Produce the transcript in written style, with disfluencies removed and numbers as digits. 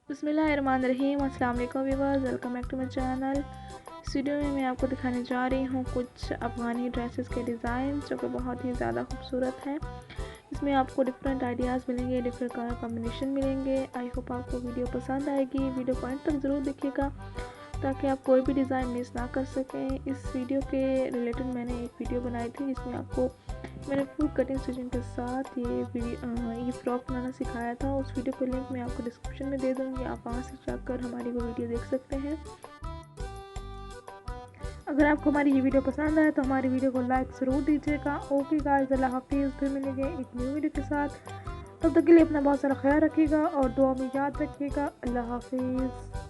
बिस्मिल्लाहिर्रहमानिर्रहीम। अस्सलाम वालेकुम viewers, welcome back to my channel. इस वीडियो में मैं आपको दिखाने जा रही हूँ कुछ अफ़गानी ड्रेसेस के डिज़ाइन जो कि बहुत ही ज़्यादा खूबसूरत हैं। इसमें आपको डिफरेंट आइडियाज़ मिलेंगे, डिफरेंट कलर कॉम्बिनेशन मिलेंगे। आई होप आपको वीडियो पसंद आएगी। वीडियो को एंड तक ज़रूर देखिएगा ताकि आप कोई भी डिज़ाइन मिस ना कर सकें। इस वीडियो के रिलेटेड मैंने एक वीडियो बनाई थी जिसमें आपको मैंने फुल कटिंग स्टिचिंग के साथ ये फ्रॉक बनाना सिखाया था। उस वीडियो का लिंक मैं आपको डिस्क्रिप्शन में दे दूँगी, आप वहाँ से जाकर हमारी वो वीडियो देख सकते हैं। अगर आपको हमारी ये वीडियो पसंद आए तो हमारी वीडियो को लाइक ज़रूर दीजिएगा। ओके गाइस, अल्लाह हाफिज़। फिर मिलेंगे एक न्यू वीडियो के साथ। तब तक के लिए अपना बहुत सारा ख्याल रखिएगा और दुआ में याद रखिएगा। अल्लाह हाफिज़।